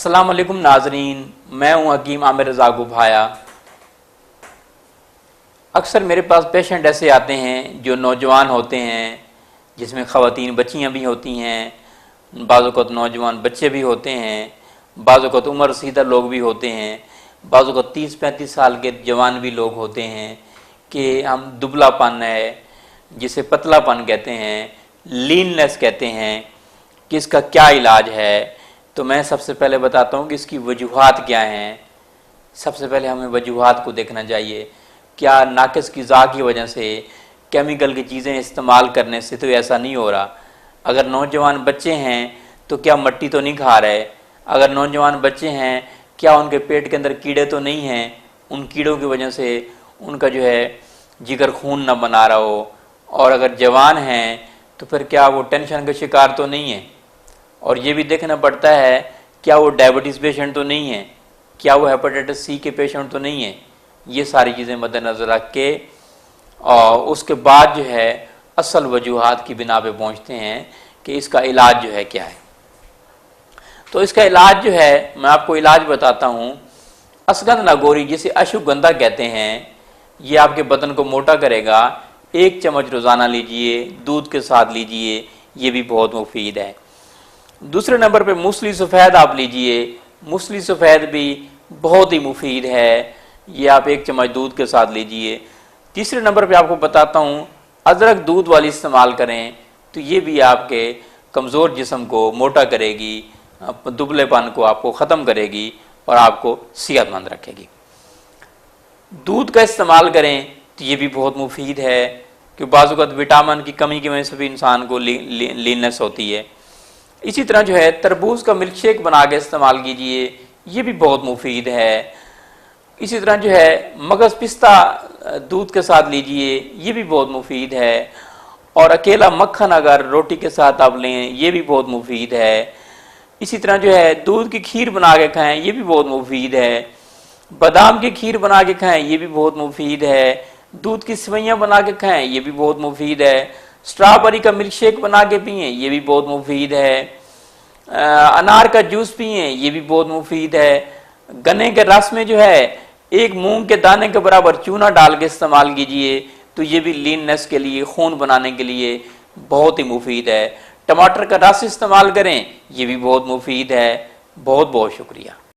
अस्सलाम वालेकुम नाजरीन, मैं हूं हकीम आमिर रज़ा गुभाया। अक्सर मेरे पास पेशेंट ऐसे आते हैं जो नौजवान होते हैं, जिसमें ख़वातीन बच्चियां भी होती हैं, बाज़ वक़्त नौजवान बच्चे भी होते हैं, बाज़ वक़्त उम्र रसीदा लोग भी होते हैं, बाज़ वक़्त 30-35 साल के जवान भी लोग होते हैं कि हम दुबलापन है, जिसे पतलापन कहते हैं, लीननेस कहते हैं, कि इसका क्या इलाज है। तो मैं सबसे पहले बताता हूँ कि इसकी वजूहात क्या हैं। सबसे पहले हमें वजूहात को देखना चाहिए। क्या नाक़िस ग़िज़ा की वजह से, केमिकल की चीज़ें इस्तेमाल करने से तो ऐसा नहीं हो रहा? अगर नौजवान बच्चे हैं तो क्या मट्टी तो नहीं खा रहे? अगर नौजवान बच्चे हैं, क्या उनके पेट के अंदर कीड़े तो नहीं हैं? उन कीड़ों की वजह से उनका जो है जिगर खून न बना रहा हो? और अगर जवान हैं तो फिर क्या वो टेंशन का शिकार तो नहीं है? और ये भी देखना पड़ता है क्या वो डायबिटीज़ पेशेंट तो नहीं है, क्या वो हेपेटाइटिस सी के पेशेंट तो नहीं है। ये सारी चीज़ें मद्देनज़र रख के और उसके बाद जो है असल वजूहात की बिना पे पहुँचते हैं कि इसका इलाज जो है क्या है। तो इसका इलाज जो है, मैं आपको इलाज बताता हूँ। असगंध नागौरी, जिसे अश्वगंधा कहते हैं, ये आपके बदन को मोटा करेगा। 1 चम्मच रोज़ाना लीजिए, दूध के साथ लीजिए, ये भी बहुत मुफीद है। दूसरे नंबर पे मूसली सफ़ेद आप लीजिए, मूसली सफ़ेद भी बहुत ही मुफीद है, ये आप 1 चम्मच दूध के साथ लीजिए। तीसरे नंबर पे आपको बताता हूँ, अदरक दूध वाली इस्तेमाल करें तो ये भी आपके कमज़ोर जिस्म को मोटा करेगी, दुबलेपन को आपको ख़त्म करेगी और आपको सेहतमंद रखेगी। दूध का इस्तेमाल करें तो ये भी बहुत मुफीद है, कि बाज़ वक़्त विटामिन की कमी की वजह से भी इंसान को लीननेस होती है। इसी तरह जो है तरबूज का मिल्क शेक बना के इस्तेमाल कीजिए, ये भी बहुत मुफीद है। इसी तरह जो है मगज़ पिस्ता दूध के साथ लीजिए, ये भी बहुत मुफीद है। और अकेला मक्खन अगर रोटी के साथ आप लें, ये भी बहुत मुफीद है। इसी तरह जो है दूध की खीर बना के खाएं, ये भी बहुत मुफीद है। बादाम की खीर बना के खाएं, ये भी बहुत मुफीद है। दूध की सेवइयाँ बना के खाएं, ये भी बहुत मुफीद है। स्ट्रॉबेरी का मिल्क शेक बना के पिएँ, ये भी बहुत मुफीद है। अनार का जूस पिएँ, ये भी बहुत मुफीद है। गन्ने के रस में जो है 1 मूंग के दाने के बराबर चूना डाल के इस्तेमाल कीजिए, तो ये भी लीननेस के लिए, खून बनाने के लिए बहुत ही मुफीद है। टमाटर का रस इस्तेमाल करें, ये भी बहुत मुफीद है। बहुत बहुत शुक्रिया।